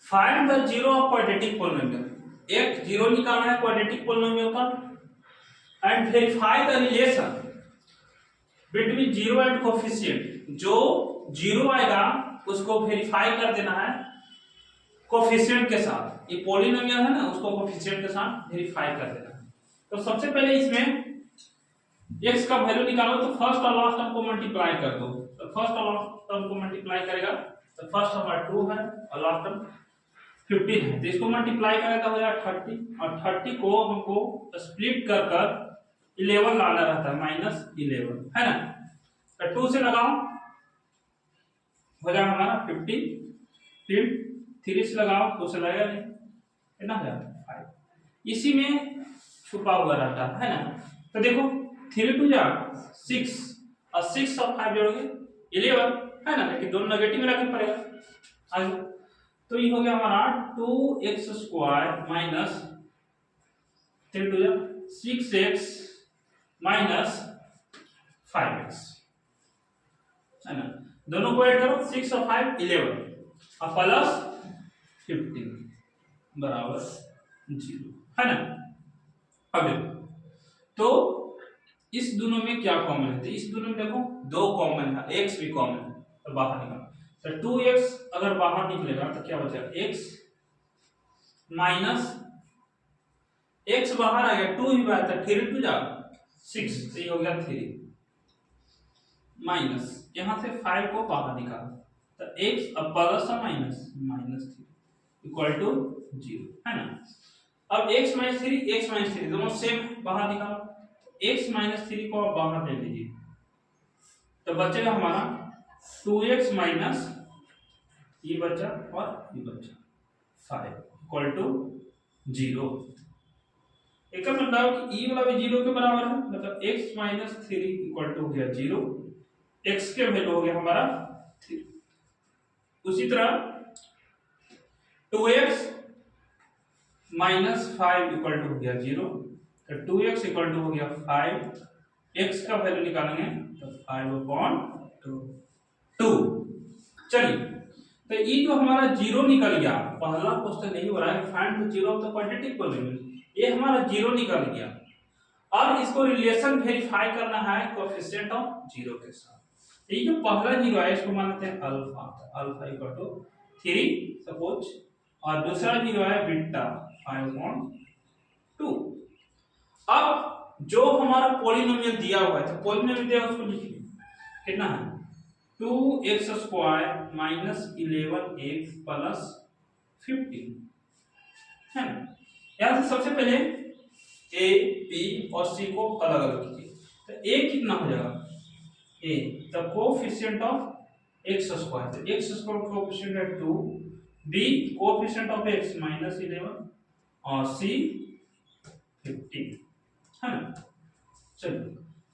Find the zero of quadratic polynomial, एक zero निकालना है क्वाड्रेटिक पोलिनोमियल का, and verify the relation between zero and coefficient, जो zero आएगा उसको वेरीफाई कर देना है कोफिशिएंट के साथ, ये पोलिनोमियल है ना उसको कोफिशिएंट के साथ वेरीफाई कर देना है। तो सबसे पहले इसमें x का वैल्यू निकालो, तो फर्स्ट और लास्ट टर्म को मल्टीप्लाई कर दो, तो फर्स्ट और लास्ट टर्म को मल्टीप्लाई करेगा तो फर्स्ट हमारा 2 है और लास्ट टर्म 15 है, तो इसको मल्टीप्लाई करेगा हो जाएगा 30, और 30 को हमको स्प्लिट कर कर 11 लाना रहता है, -11 है ना, तो 2 से लगाओ हो जाएगा हमारा 15, फिर 3 से लगाओ 2 से लगेगा नहीं, कितना हो जाएगा 5, इसी में छुपा हुआ रहता है ना। तो देखो 3 2 जा 6 और 6 और 5 जोड़ोगे 11 है ना, लेकिन दोनों नेगेटिव में रखना पड़ेगा आगे, तो ये हो गया हमारा 2x² माइनस 3 2 जा 6x माइनस 5x है ना, दोनों को ऐड करो 6 और 5 11 और प्लस 15 बराबर 0 है ना। अब देखो तो इस दोनों में क्या कॉमन है, तो इस दोनों में देखो 2 कॉमन है, x भी कॉमन है, तो बाहर निकालो, तो 2x अगर बाहर निकलेगा तो क्या बचेगा x माइनस x बाहर आ गया 2 ही बाहर था, 3 2 जा 6, तो ये हो गया 3 माइनस यहां से 5 को बाहर निकालो, तो x अब प्लस और माइनस -3 इक्वल टू 0 है ना। अब x माइनस 3 दोनों सेम बाहर निकालो, x माइनस 3 को आप बाहर ले लीजिए, तो बचेगा हमारा 2x माइनस ये बचा और ये बचा 5 इक्वल टू 0। एक मतलब कि e वाला भी 0 के बराबर है, मतलब x माइनस 3 इक्वल टू हो गया 0, x के वैल्यू हो गया हमारा 3। उसी तरह 2x माइनस 5 इक्वल टू हो गया 0, तो 2x इक्वल टू हो गया 5, x का वैल्यू निकालेंगे तो 5/2। चलिए तो ये जो हमारा 0 निकल गया, पहला क्वेश्चन नहीं हो रहा है find the zero of the quadratic polynomial, ये हमारा 0 निकल गया। अब इसको रिलेशन वेरीफाई करना है कोएफिशिएंट ऑफ 0 के साथ। ये जो पहला 0 है इसको मानते हैं alpha, alpha equal to 3 suppose, और दूसरा 0 है बीटा 5/2। अब जो हमारा पोलिनोमियल दिया हुआ है, तो पोलिनोमियल दिया उसको लिखिए, कितना है 2x² माइनस 11x प्लस 15 है ना। यहां से सबसे पहले a b और c को अलग अलग कीजिए, तो a कितना हो जाएगा a the coefficient of x², तो x² कोएफिशिएंट है 2, b कोएफिशिएंट ऑफ x -11 और c 15 है ना। चलिए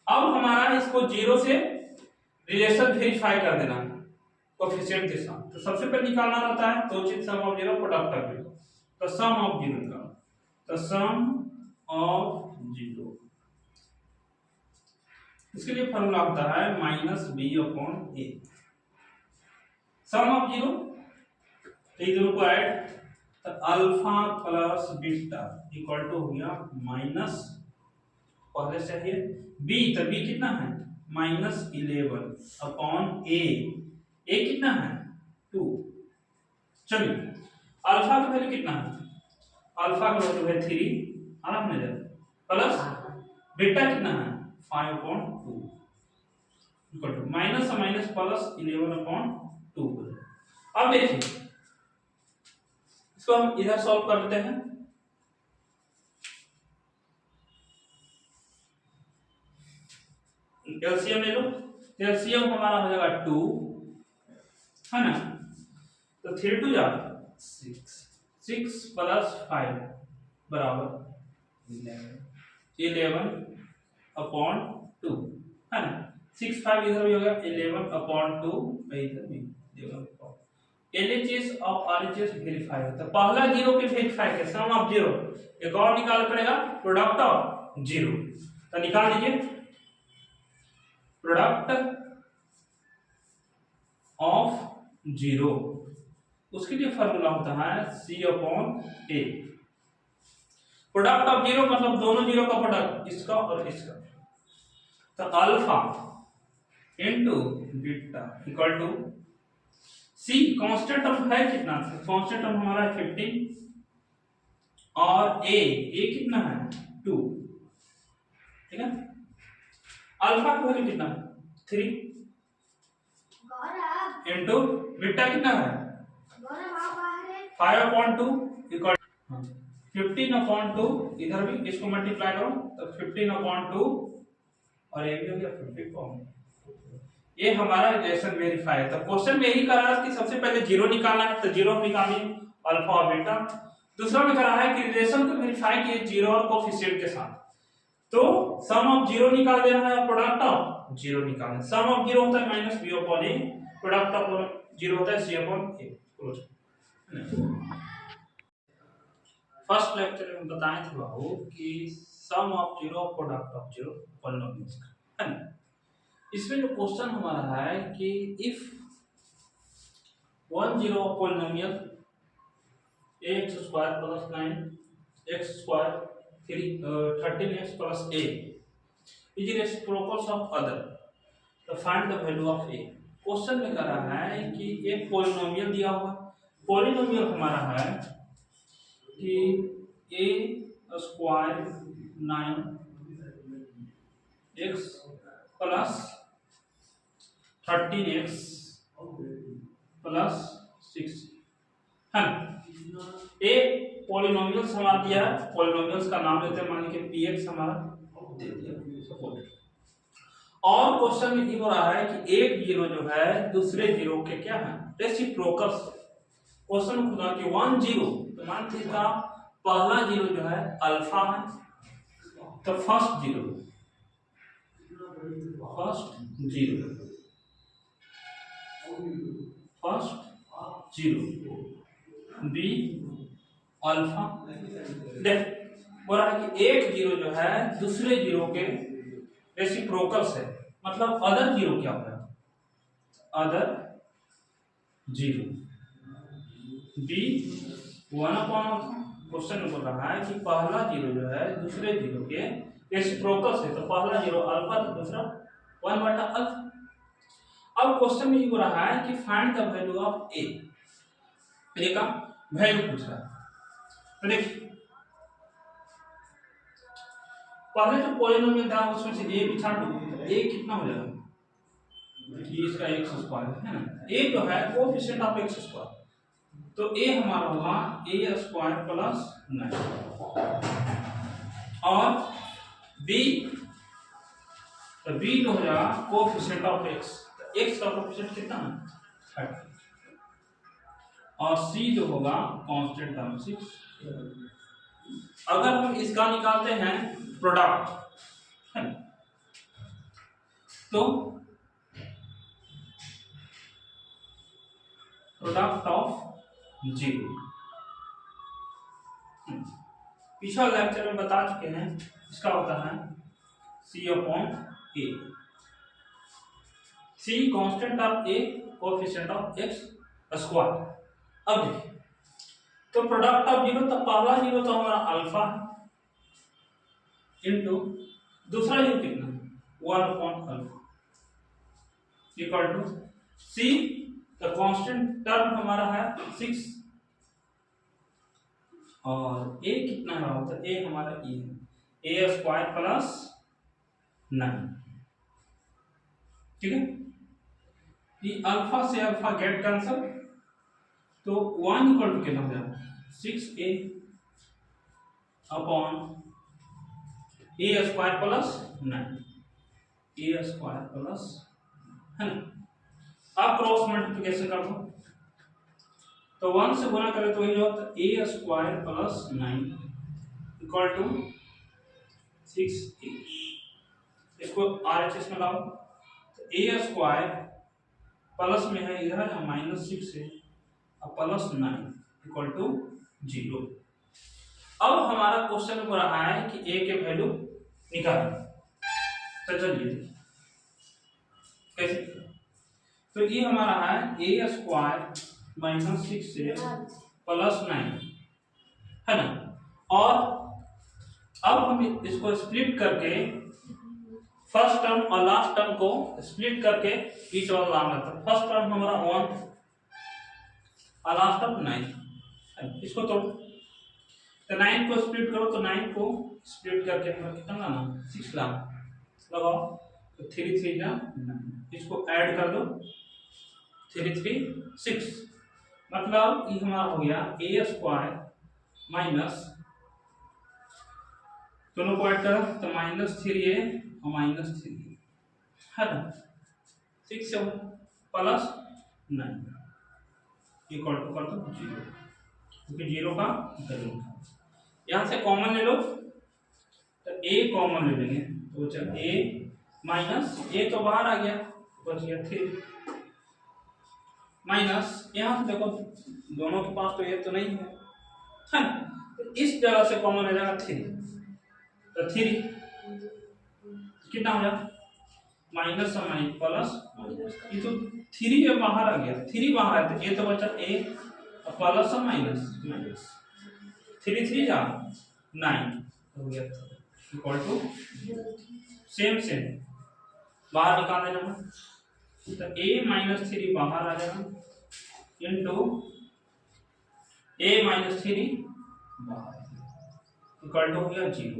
अब हमारा इसको 0 से रिलेशन वेरीफाई कर देना कोएफिशिएंट के साथ, तो सबसे पहले निकालना रहता है दो चीज सम ऑफ 0 प्रोडक्ट कर दो, तो सम ऑफ 0 निकालो, तो सम ऑफ 0 इसके लिए फॉर्मूला होता है -b/a, सम ऑफ 0, तो ये दोनों को ऐड, तो alpha plus beta equal to हो गया माइनस, पहले से है b, तो b कितना है -11/a, a कितना है 2। चलिए अल्फा का वैल्यू कितना है, अल्फा का वैल्यू है 3 आराम नजर, प्लस बीटा कितना है 5/2 इक्वल टू माइनस और माइनस प्लस 11/2। अब देखिए इसको हम इधर सॉल्व कर लेते हैं, एलसीएम ले लो, एलसीएम हमारा हो जाएगा 2 है ना, तो 3 2 जा 6 प्लस 5 बराबर 11/2 है ना, 6 5 इधर भी हो गया 11/2, इधर भी 11/2। एलएचएस और आरएचएस वेरीफाई होता है, पहला 0 के वेरीफाई के सम ऑफ 0, एक और निकाल पड़ेगा प्रोडक्ट ऑफ 0, तो निकाल दीजिए प्रोडक्ट ऑफ 0 उसके लिए फॉर्मूला होता है C upon A। Product of zero मतलब दोनों जीरो का प्रोडक्ट, इसका और इसका। तो alpha into beta equal to C constant term है कितना, कांस्टेंट टर्म हमारा है 50 और A कितना है 2, ठीक है। अल्फा का वैल्यू कितना है 3 इंटू बीटा कितना है 5/2 इक्वल 15/2, इधर भी इसको मल्टीप्लाई करो तो 15/2 और ये भी हो गया 50। ये हमारा रिलेशन वेरीफाई है। तो क्वेश्चन में यही करा है कि सबसे पहले जीरो निकालना है, तो जीरो निकालिए अल्फा और बीटा। दूसरा में करा है कि रिलेशन को वेरीफाई किए जीरो और कोफिशिएंट के साथ। तो सम ऑफ जीरो निकाल देना है और प्रोडक्ट ऑफ जीरो निकालना है। सम ऑफ जीरो होता है minus b upon a, product of zero होता है c upon a. First lecture में बताए थे बाबू कि sum of zero product of zero polynomials का है ना। इसमें जो क्वेश्चन हमारा है कि if 1 0 polynomial x² + 9x² 13x + a is reciprocals of other, तो find the value of a। Question में कह रहा है कि एक पॉलिनोमियल दिया हुआ, पॉलिनोमियल हमारा है कि a² 9x + 13x + 6 है। ए पॉलिनोमियल्स हमारा दिया है, पॉलिनोमियल्स का नाम लेते हैं, मान लीजिए px हमारा दे दिया सपोज। और क्वेश्चन में ये हो रहा है कि एक जीरो जो है दूसरे जीरो के क्या है रेसिप्रोकल्स। क्वेश्चन में खुदा कि 1 0, तो मान लीजिए इसका पहला जीरो जो है अल्फा है, तो फर्स्ट जीरो बी अल्फा। देख बोल रहा है कि एक जीरो जो है दूसरे जीरो के रेसिप्रोकल्स है, मतलब अदर जीरो क्या होता है, अदर जीरो बी 1/अल्फा। क्वेश्चन में बोल रहा है कि पहला जीरो जो है दूसरे जीरो के रेसिप्रोकल्स है, तो पहला जीरो अल्फा तो दूसरा 1/अल्फा। अब क्वेश्चन में ये बोल रहा है कि फाइंड द वैल्यू ऑफ ए, ए का वैल्यू पूछ रहा है। तो देखिए पहले जो पॉलिनोमियल था उसमें से ए भी छाट दो, तो ए कितना हो जाएगा, ये इसका x² है ना। ए जो है कोएफिशिएंट ऑफ x², तो ए हमारा होगा a² + 9 और बी, तो बी जो हो जाएगा कोएफिशिएंट ऑफ x, तो x का कोएफिशिएंट कितना है 30 और सी जो होगा कांस्टेंट टर्म 6। अगर हम इसका निकालते हैं प्रोडक्ट है तो प्रोडक्ट ऑफ जीरो, पिछला लेक्चर में बता चुके हैं, इसका होता है C upon A। C constant of A, coefficient of x²। अब देखिए तो प्रोडक्ट ऑफ जीरो, तो पहला जीरो तो हमारा अल्फा इनटू दूसरा जीरो कितना 1/अल्फा इक्वल टू C, तो कांस्टेंट टर्म हमारा है 6 और a कितना है, तो a हमारा e है a² + 9, ठीक है। ये अल्फा से अल्फा गेट कैंसल, तो 1 इक्वल टू कितना हो जाएगा 6a अपॉन a² + 9, a² है ना। अब क्रॉस मल्टीप्लिकेशन कर दो, तो 1 से गुना करें तो वही जो होता है a² + 9 इक्वल टू 6a। इसको RHS में लाओ, तो a² प्लस में है इधर है -6 है और +9 इक्वल टू 0। अब हमारा क्वेश्चन हो रहा है कि a के वैल्यू निकालना, तो चलिए कैसे। तो ये हमारा है a² -6 से +9 है ना। और अब हम इसको स्प्लिट करके फर्स्ट टर्म और लास्ट टर्म को स्प्लिट करके बीच वाला लाना था। फर्स्ट टर्म हमारा 1 और लास्ट टर्म 9, इसको तो 9 को स्प्लिट करो तो 9 को स्प्लिट करके हमारा कितना लाना 6 लाना, लगाओ तो 3 3 जा 9, इसको ऐड कर दो 3 3 6, मतलब ये हमारा हो गया a² माइनस, दोनों को ऐड करा तो -3a और -3 है ना, 6 से +9 इक्वल टू कर दो 0, क्योंकि 0 का वैल्यू यहाँ से कॉमन ले लो तो a कॉमन ले लेंगे तो चल a माइनस a तो बाहर आ गया, बच गया 3 माइनस, यहाँ से देखो दोनों के पास तो ये तो नहीं है ना, तो इस जगह से कॉमन हो जाएगा 3, तो 3 कितना हो जाएगा माइनस और माइनस प्लस, ये तो 3 जब बाहर आ गया, 3 बाहर आया तो ये तो बचा a प्लस और माइनस 3 3 जा 9 हो गया इक्वल टू सेम बाहर निकाल देना, तो a -3 बाहर आ जाएगा इनटू a -3 बाहर इक्वल टू हो गया 0।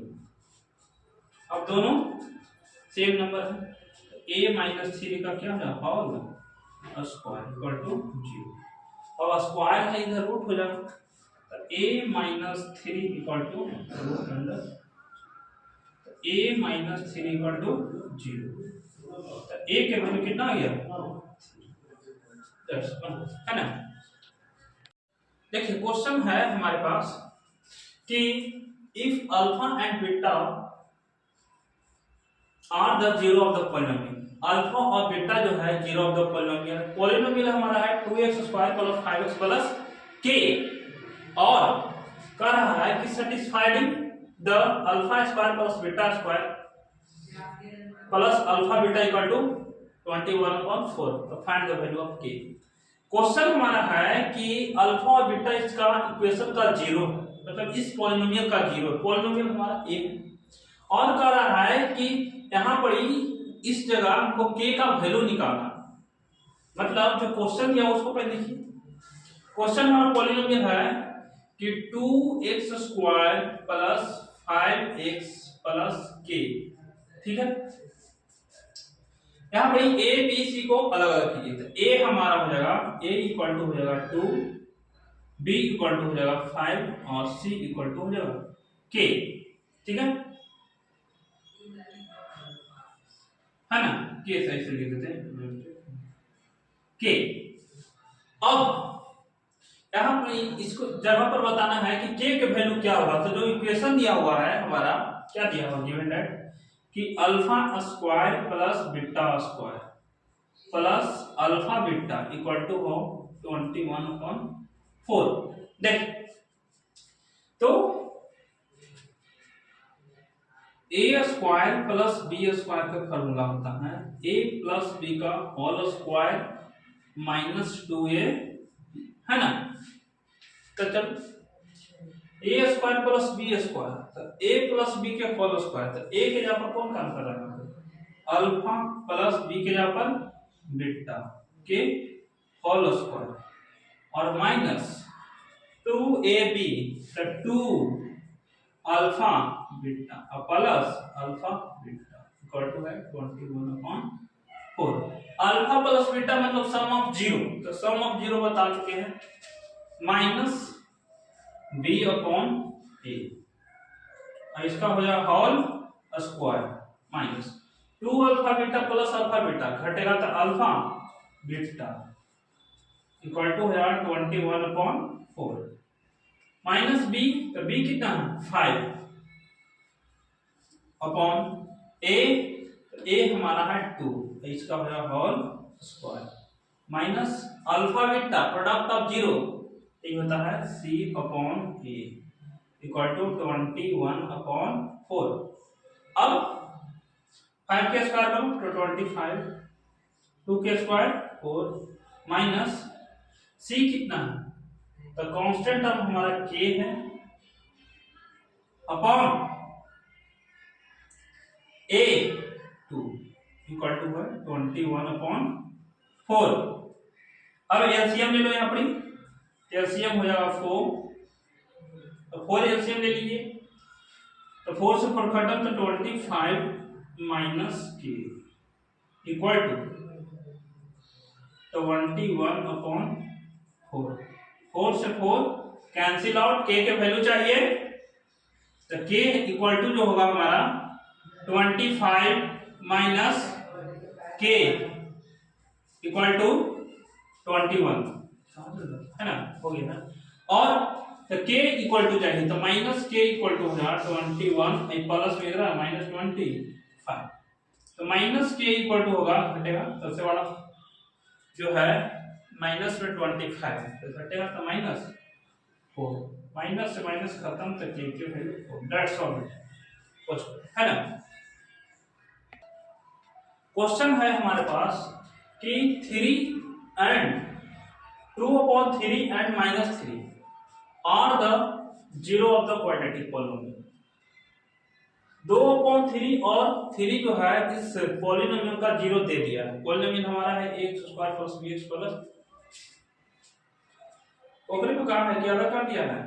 अब दोनों सेम नंबर है, a -3 का क्या है होल स्क्वायर इक्वल टू 0, अब स्क्वायर है इधर रूट हो जाएगा, तो a-3 equal to root under a-3 equal to 0, तो a के वैल्यू कितना आ गया है ना। देखिए क्वेश्चन है हमारे पास कि if alpha and beta are the zero of the polynomial, alpha और बीटा जो है zero of the polynomial, polynomial हमारा है 2x² + 5x + k, और कह रहा है कि satisfying the α² + β² plus alpha beta equal to 21/4, तो find the value of k। Question हमारा है कि अल्फा और बीटा इसका इक्वेशन का जीरो, मतलब इस पॉलिनोमियल का जीरो, पॉलिनोमियल हमारा a, और कह रहा है कि यहाँ पर इस जगह हमको k का वैल्यू निकालना, मतलब जो क्वेश्चन दिया उसको पहले देखिए। क्वेश्चन हमारा पॉलिनोमियल है कि 2x² + 5x + k, ठीक है। यहाँ पर a b c को अलग अलग कीजिए, तो a हमारा हो जाएगा a इक्वल टू हो जाएगा 2, b इक्वल टू हो जाएगा 5 और c इक्वल टू हो जाएगा k, ठीक है ना, k सही से लिख देते हैं k। अब यहाँ पर इसको जगह पर बताना है कि k के वैल्यू क्या होगा, तो जो इक्वेशन दिया हुआ है हमारा क्या दिया हुआ गिवन दैट कि α² + β² plus alpha beta equal to हो 21/4। देख तो a² + b² का फॉर्मूला होता है a + b का होल स्क्वायर -2a, है ना, तो चल a² + b², तो a + b के होल स्क्वायर, तो a के जगह पर कौन काम कर रहा है अल्फा प्लस b के जगह पर बीटा के होल स्क्वायर, और -2ab, तो 2 alpha beta plus alpha beta equal to है 21/4। अल्फा प्लस बीटा मतलब सम ऑफ जीरो, तो सम ऑफ जीरो बता चुके हैं -b/a, और इसका हो जाएगा whole square minus 2 alpha beta plus alpha beta घटेगा तो अल्फा बीटा इक्वल टू हो जाएगा 21/4 माइनस b, तो b कितना है 5 अपॉन a, तो a हमारा है 2, इसका हो जाएगा whole square minus alpha beta product of zero, ये होता है c/a इक्वल टू 21/4। अब 5 के स्क्वायर करो तो 25, 2 के स्क्वायर 4 माइनस सी कितना है, तो कांस्टेंट टर्म हमारा के है अपॉन ए 2 इक्वल टू है 21/4। अब एलसीएम ले लो यहाँ पर, एलसीएम हो जाएगा 4, तो 4 एलसीएम ले लीजिए, तो 4 से 4 खत्म, तो 25 माइनस के इक्वल टू 21/4। 4 से 4 कैंसिल आउट, के वैल्यू चाहिए, तो के इक्वल टू जो होगा हमारा 25 माइनस के इक्वल टू 21, है ना, हो गया ना। और तो के इक्वल टू चाहिए, तो माइनस के इक्वल टू होगा 21, प्लस में इधर माइनस 25, तो माइनस के इक्वल टू होगा, घटेगा सबसे बड़ा जो है माइनस में 25, तो घटेगा तो -4, माइनस से माइनस खत्म, तो के वैल्यू 4, दैट्स ऑल, है ना। क्वेश्चन है हमारे पास कि 3 and 2/3 and -3 are the zero of the quadratic polynomial। 2/3 और 3 जो है इस पॉलिनोमियल का जीरो दे दिया है। पॉलिनोमियल हमारा है ax² + bx प्लस, ओकरे को काम है कि अलग कर दिया है,